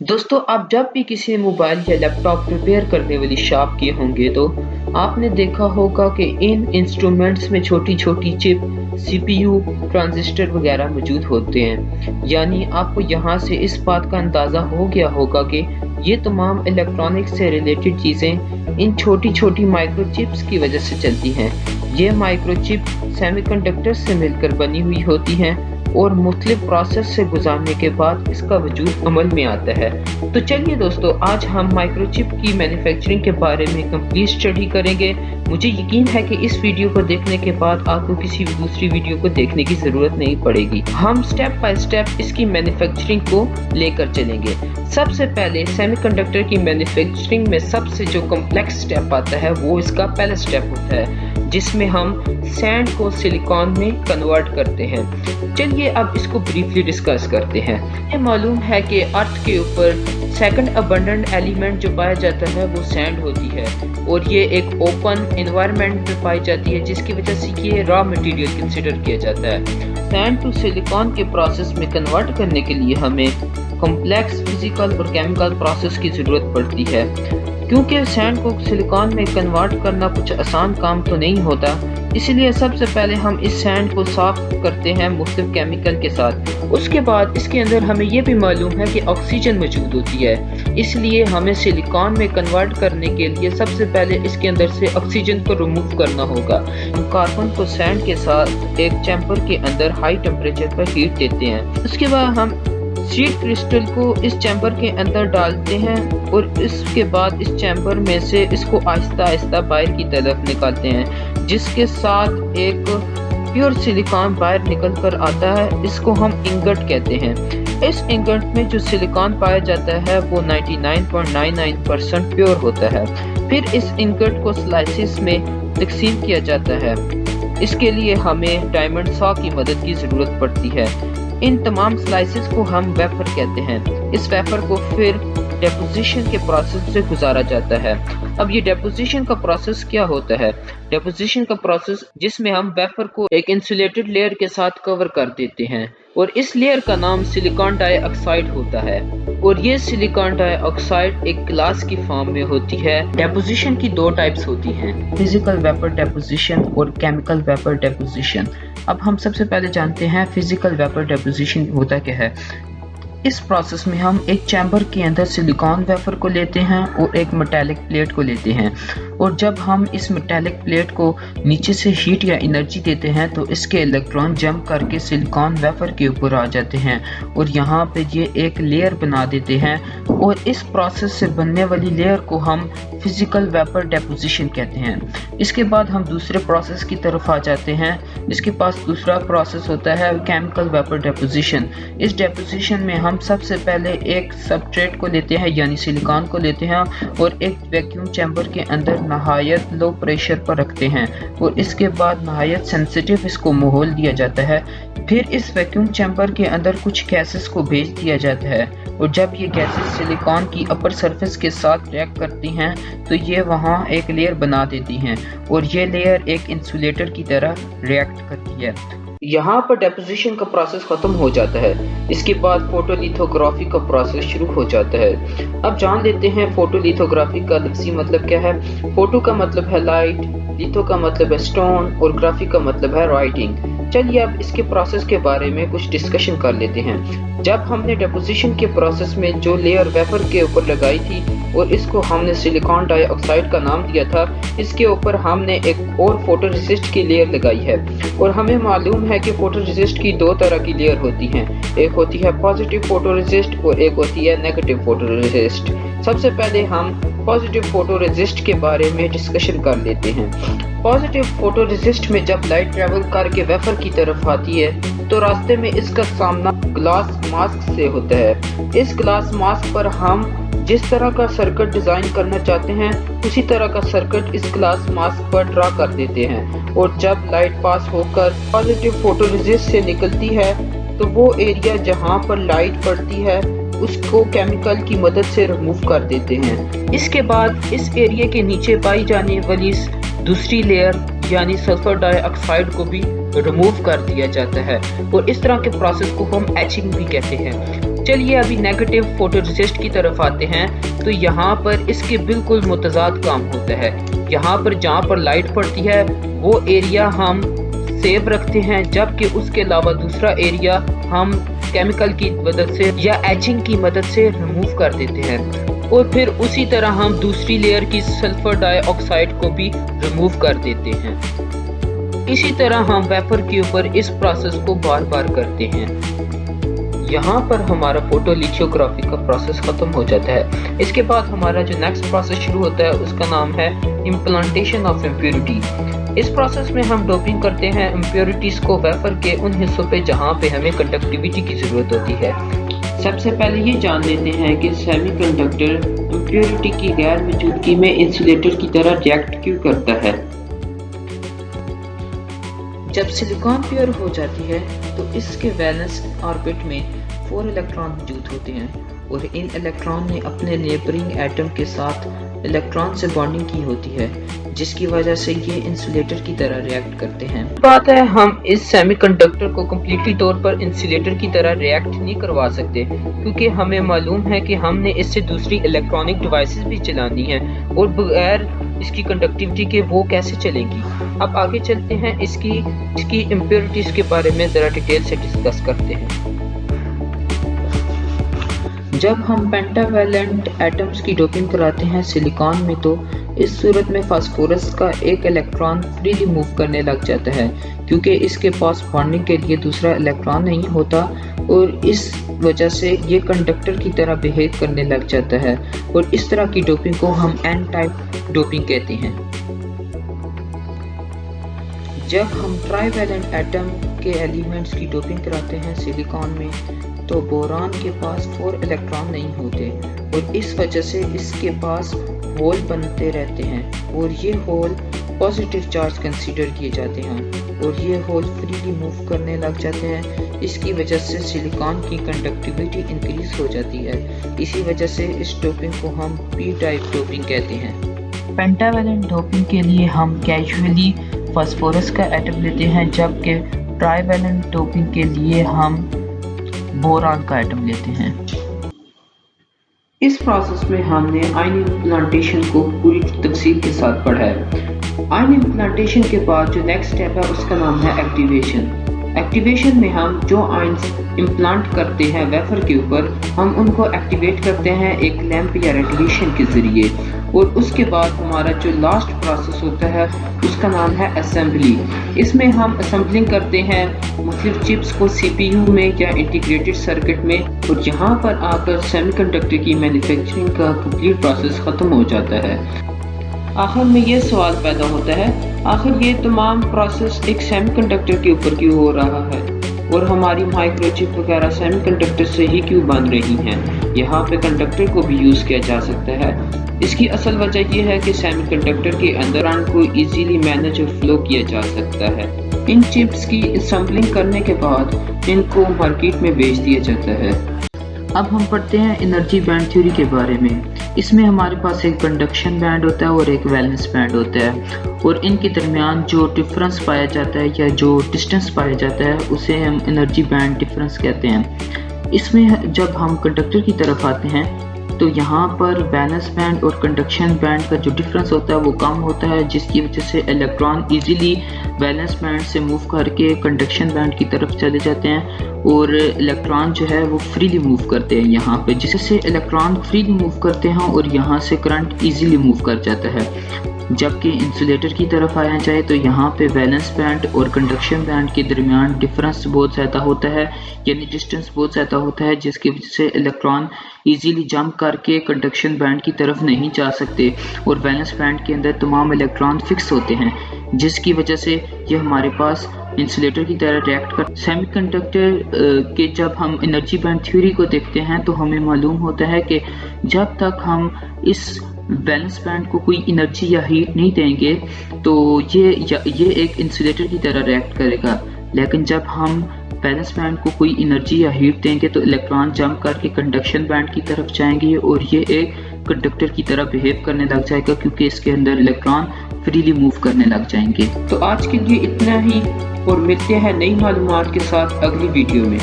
दोस्तों, आप जब भी किसी मोबाइल या लैपटॉप रिपेयर करने वाली शॉप गए होंगे तो आपने देखा होगा कि इन इंस्ट्रूमेंट्स में छोटी-छोटी चिप, सीपीयू, ट्रांजिस्टर वगैरह मौजूद होते हैं। यानी आपको यहाँ से इस बात का अंदाज़ा हो गया होगा कि ये तमाम इलेक्ट्रॉनिक्स से रिलेटेड चीज़ें इन छोटी-छोटी माइक्रोचिप्स की वजह से चलती हैं। ये माइक्रोचिप सेमीकंडक्टर्स से मिलकर बनी हुई होती हैं और मुख्तलिफ प्रोसेस से गुजारने के बाद इसका वजूद अमल में आता है। तो चलिए दोस्तों, आज हम माइक्रोचिप की मैन्युफैक्चरिंग के बारे में कंप्लीट स्टडी करेंगे। मुझे यकीन है कि इस वीडियो को देखने के बाद आपको किसी भी दूसरी वीडियो को देखने की ज़रूरत नहीं पड़ेगी। हम स्टेप बाय स्टेप इसकी मैन्युफैक्चरिंग को लेकर चलेंगे। सबसे पहले सेमीकंडक्टर की मैन्युफैक्चरिंग में सबसे जो कॉम्प्लेक्स स्टेप आता है वो इसका पहला स्टेप होता है, जिसमें हम सैंड को सिलिकॉन में कन्वर्ट करते हैं। चलिए अब इसको ब्रीफली डिस्कस करते हैं। ये मालूम है कि अर्थ के ऊपर सेकंड अबंडेंट एलिमेंट जो पाया जाता है वो सैंड होती है और ये एक ओपन एनवायरनमेंट में पाई जाती है, जिसकी वजह से ये रॉ मटेरियल कंसिडर किया जाता है। सैंड टू सिलिकॉन के प्रोसेस में कन्वर्ट करने के लिए हमें कॉम्प्लेक्स फिजिकल और केमिकल प्रोसेस की ज़रूरत पड़ती है। क्योंकि सैंड को सिलिकॉन में कन्वर्ट करना कुछ आसान काम तो नहीं होता, इसलिए सबसे पहले हम इस सैंड को साफ करते हैं मुख्तलिफ केमिकल के साथ। उसके बाद इसके अंदर हमें यह भी मालूम है कि ऑक्सीजन मौजूद होती है, इसलिए हमें सिलिकॉन में कन्वर्ट करने के लिए सबसे पहले इसके अंदर से ऑक्सीजन को रिमूव करना होगा। हम कार्बन को सैंड के साथ एक चैम्बर के अंदर हाई टेम्परेचर पर हीट देते हैं। उसके बाद हम सीड क्रिस्टल को इस चैम्बर के अंदर डालते हैं और इसके बाद इस चैम्बर में से इसको आहिस्ता आहिस्ता बाहर की तरफ निकालते हैं, जिसके साथ एक प्योर सिलिकॉन बाहर निकल कर आता है। इसको हम इंगट कहते हैं। इस इंगट में जो सिलिकॉन पाया जाता है वो 99.99% प्योर होता है। फिर इस इंगट को स्लाइसिस में तकसीम किया जाता है। इसके लिए हमें डायमंड सॉ की मदद की ज़रूरत पड़ती है। इन तमाम स्लाइसेस को हम वेफर कहते हैं। इस वेफर को फिर डेपोजिशन के प्रोसेस से गुजारा जाता है। अब ये डेपोजिशन का प्रोसेस क्या होता है? डेपोजिशन का प्रोसेस जिसमें हम वेफर को एक इंसुलेटेड लेयर के साथ कवर कर देते हैं और इस लेयर का नाम सिलिकॉन डाइऑक्साइड होता है और ये सिलिकॉन डाइऑक्साइड एक ग्लास की फॉर्म में होती है। डेपोजिशन की दो टाइप्स होती हैं, फिजिकल वेपर डेपोजिशन और केमिकल वेपर डेपोजिशन। अब हम सबसे पहले जानते हैं फिजिकल वेपर डेपोजिशन होता क्या है। इस प्रोसेस में हम एक चैम्बर के अंदर सिलिकॉन वेफर को लेते हैं और एक मेटालिक प्लेट को लेते हैं और जब हम इस मेटालिक प्लेट को नीचे से हीट या एनर्जी देते हैं तो इसके इलेक्ट्रॉन जंप करके सिलिकॉन वेफर के ऊपर आ जाते हैं और यहाँ पे ये एक लेयर बना देते हैं और इस प्रोसेस से बनने वाली लेयर को हम फिजिकल वेपर डेपोजिशन कहते हैं। इसके बाद हम दूसरे प्रोसेस की तरफ आ जाते हैं। इसके पास दूसरा प्रोसेस होता है केमिकल वेपर डेपोजिशन। इस डेपोजिशन में हम सबसे पहले एक सबस्ट्रेट को लेते हैं यानी सिलिकॉन को लेते हैं और एक वैक्यूम चैम्बर के अंदर नहायत लो प्रेशर पर रखते हैं और इसके बाद नहायत सेंसिटिव इसको माहौल दिया जाता है। फिर इस वैक्यूम चैम्बर के अंदर कुछ गैसेस को भेज दिया जाता है और जब ये गैसेस सिलिकॉन की अपर सरफेस के साथ रिएक्ट करती हैं तो ये वहाँ एक लेयर बना देती हैं और ये लेयर एक इंसुलेटर की तरह रिएक्ट करती है। यहाँ पर डेपोजिशन का प्रोसेस खत्म हो जाता है। इसके बाद फोटोलिथोग्राफी का प्रोसेस शुरू हो जाता है। अब जान लेते हैं फोटोलिथोग्राफी का लफ्ज़ी मतलब क्या है। फोटो का मतलब है लाइट, लिथो का मतलब है स्टोन और ग्राफी का मतलब है राइटिंग। चलिए अब इसके प्रोसेस के बारे में कुछ डिस्कशन कर लेते हैं। जब हमने डेपोजिशन के प्रोसेस में जो लेयर वेफर के ऊपर लगाई थी और इसको हमने सिलिकॉन डाइऑक्साइड का नाम दिया था, इसके ऊपर हमने एक और फोटो रेसिस्ट की लेयर लगाई है और हमें मालूम है कि फोटो रेसिस्ट की दो तरह की लेयर होती हैं। एक होती है पॉजिटिव फोटो रेसिस्ट और एक होती है नेगेटिव फोटो रेसिस्ट। सबसे पहले हम पॉजिटिव फोटो रेसिस्ट के बारे में डिस्कशन कर लेते हैं। पॉजिटिव फोटो रेसिस्ट में जब लाइट ट्रेवल करके वेफर की तरफ आती है तो रास्ते में इसका सामना ग्लास मास्क से होता है। इस ग्लास मास्क पर हम जिस तरह का सर्किट डिज़ाइन करना चाहते हैं उसी तरह का सर्किट इस ग्लास मास्क पर ड्रा कर देते हैं और जब लाइट पास होकर पॉजिटिव फोटो रेसिस्ट से निकलती है तो वो एरिया जहाँ पर लाइट पड़ती है उसको केमिकल की मदद से रिमूव कर देते हैं। इसके बाद इस एरिया के नीचे पाई जाने वाली दूसरी लेयर यानी सल्फर डाइऑक्साइड को भी रिमूव कर दिया जाता है और इस तरह के प्रोसेस को हम एचिंग भी कहते हैं। चलिए अभी नेगेटिव फोटोरेसिस्ट की तरफ आते हैं। तो यहाँ पर इसके बिल्कुल मुतजाद काम होता है। यहाँ पर जहाँ पर लाइट पड़ती है वो एरिया हम सेव रखते हैं, जबकि उसके अलावा दूसरा एरिया हम केमिकल की मदद से या एचिंग की मदद से रिमूव कर देते हैं। और फिर उसी तरह हम दूसरी लेयर की सल्फर डाइऑक्साइड को भी रिमूव कर देते हैं। इसी तरह हम वेफर के ऊपर इस प्रोसेस को बार बार करते हैं। यहाँ पर हमारा फोटोलिथोग्राफी का प्रोसेस खत्म हो जाता है। इसके बाद हमारा जो नेक्स्ट प्रोसेस शुरू होता है उसका नाम है इम्प्लांटेशन ऑफ इम्प्योरिटी। इस प्रोसेस में हम डोपिंग करते हैं इम्प्योरिटीज को वेफर के उन हिस्सों पे जहाँ पे हमें कंडक्टिविटी की जरूरत होती है। सबसे पहले ये जान लेते हैं कि सेमीकंडक्टर इम्प्योरिटी की गैर मौजूदगी में इंसुलेटर की तरह रिएक्ट क्यों करता है। जब सिलिकॉन प्योर हो जाती है तो इसके वैलेंस ऑर्बिट में 4 इलेक्ट्रॉन मौजूद होते हैं और इन इलेक्ट्रॉन ने अपने नेबरिंग एटम के साथ इलेक्ट्रॉन से बॉन्डिंग की होती है, जिसकी वजह से ये इंसुलेटर की तरह रिएक्ट करते हैं। बात है हम इस सेमीकंडक्टर को कम्प्लीटली तौर पर इंसुलेटर की तरह रिएक्ट नहीं करवा सकते, क्योंकि हमें मालूम है कि हमने इससे दूसरी इलेक्ट्रॉनिक डिवाइसेस भी चलानी है और बगैर इसकी कंडक्टिविटी के वो कैसे चलेंगी। अब आगे चलते हैं इसकी इम्प्योरिटीज के बारे में ज़रा डिटेल से डिस्कस करते हैं। जब हम पेंटावैलेंट एटम्स की डोपिंग कराते हैं सिलिकॉन में तो इस सूरत में फास्फोरस का एक इलेक्ट्रॉन फ्रीली मूव करने लग जाता है, क्योंकि इसके पास बॉन्डिंग के लिए दूसरा इलेक्ट्रॉन नहीं होता और इस वजह से ये कंडक्टर की तरह बिहेव करने लग जाता है और इस तरह की डोपिंग को हम एन टाइप डोपिंग कहते हैं। जब हम ट्राइवैलेंट एटम के एलिमेंट्स की डोपिंग कराते हैं सिलिकॉन में तो बोरान के पास 4 इलेक्ट्रॉन नहीं होते और इस वजह से इसके पास होल बनते रहते हैं और ये होल पॉजिटिव चार्ज कंसीडर किए जाते हैं और ये होल फ्रीली मूव करने लग जाते हैं। इसकी वजह से सिलिकॉन की कंडक्टिविटी इंक्रीज हो जाती है। इसी वजह से इस डोपिंग को हम पी टाइप डोपिंग कहते हैं। पेंटावैलेंट डोपिंग के लिए हम कैजुअली फास्फोरस का एटम लेते हैं, जबकि ट्राइवैलेंट डोपिंग के लिए हम बोरान का एटम लेते हैं। इस प्रोसेस में हमने आयन इम्प्लांटेशन को पूरी तफसील के साथ पढ़ा है। आयन इम्प्लांटेशन के बाद जो नेक्स्ट स्टेप है उसका नाम है एक्टिवेशन। एक्टिवेशन में हम जो आयन्स इम्प्लांट करते हैं वेफर के ऊपर हम उनको एक्टिवेट करते हैं एक लैंप या रेडिएशन के ज़रिए और उसके बाद हमारा जो लास्ट प्रोसेस होता है उसका नाम है असेंबली। इसमें हम असेंबलिंग करते हैं मुख्तलिफ चिप्स को CPU में या इंटीग्रेटेड सर्किट में और यहाँ पर आकर सेमीकंडक्टर की मैन्युफैक्चरिंग का कंप्लीट प्रोसेस ख़त्म हो जाता है। आखिर में ये सवाल पैदा होता है, आखिर ये तमाम प्रोसेस एक सेमीकंडक्टर के ऊपर क्यों हो रहा है और हमारी माइक्रोचिप वगैरह सेमीकंडक्टर से ही क्यों बन रही हैं। यहाँ पे कंडक्टर को भी यूज़ किया जा सकता है। इसकी असल वजह यह है कि सेमीकंडक्टर के अंदर करंट को इजीली मैनेज और फ्लो किया जा सकता है। इन चिप्स की असेंबलिंग करने के बाद इनको मार्केट में बेच दिया जाता है। अब हम पढ़ते हैं एनर्जी बैंड थ्योरी के बारे में। इसमें हमारे पास एक कंडक्शन बैंड होता है और एक वैलेंस बैंड होता है और इनके दरमियान जो डिफरेंस पाया जाता है या जो डिस्टेंस पाया जाता है उसे हम एनर्जी बैंड डिफरेंस कहते हैं। इसमें जब हम कंडक्टर की तरफ आते हैं तो यहाँ पर वैलेंस बैंड और कंडक्शन बैंड का जो डिफरेंस होता है वो कम होता है, जिसकी वजह से इलेक्ट्रॉन इजीली वैलेंस बैंड से मूव करके कंडक्शन बैंड की तरफ चले जाते हैं और इलेक्ट्रॉन जो है वो फ्रीली मूव करते हैं यहाँ पे, जिससे इलेक्ट्रॉन फ्रीली मूव करते हैं और यहाँ से करंट इजीली मूव कर जाता है। जबकि इंसुलेटर की तरफ आया जाए तो यहाँ पे वैलेंस बैंड और कंडक्शन बैंड के दरमियान डिफरेंस बहुत ज़्यादा होता है, यानी डिस्टेंस बहुत ज़्यादा होता है, जिसकी वजह से इलेक्ट्रॉन इजीली जंप करके कंडक्शन बैंड की तरफ नहीं जा सकते और वैलेंस बैंड के अंदर तमाम इलेक्ट्रॉन फिक्स होते हैं, जिसकी वजह से ये हमारे पास इंसुलेटर की तरह रिएक्ट कर। सेमीकंडक्टर के जब हम एनर्जी बैंड थ्योरी को देखते हैं तो हमें मालूम होता है कि जब तक हम इस वैलेंस बैंड को कोई एनर्जी या हीट नहीं देंगे तो ये एक इंसुलेटर की तरह रिएक्ट करेगा, लेकिन जब हम वैलेंस बैंड को कोई एनर्जी या हीट देंगे तो इलेक्ट्रॉन जंप करके कंडक्शन बैंड की तरफ जाएंगे और ये एक कंडक्टर की तरह बिहेव करने लग जाएगा, क्योंकि इसके अंदर इलेक्ट्रॉन फ्रीली मूव करने लग जाएंगे। तो आज के लिए इतना ही और मिलते हैं नई मालूमात के साथ अगली वीडियो में।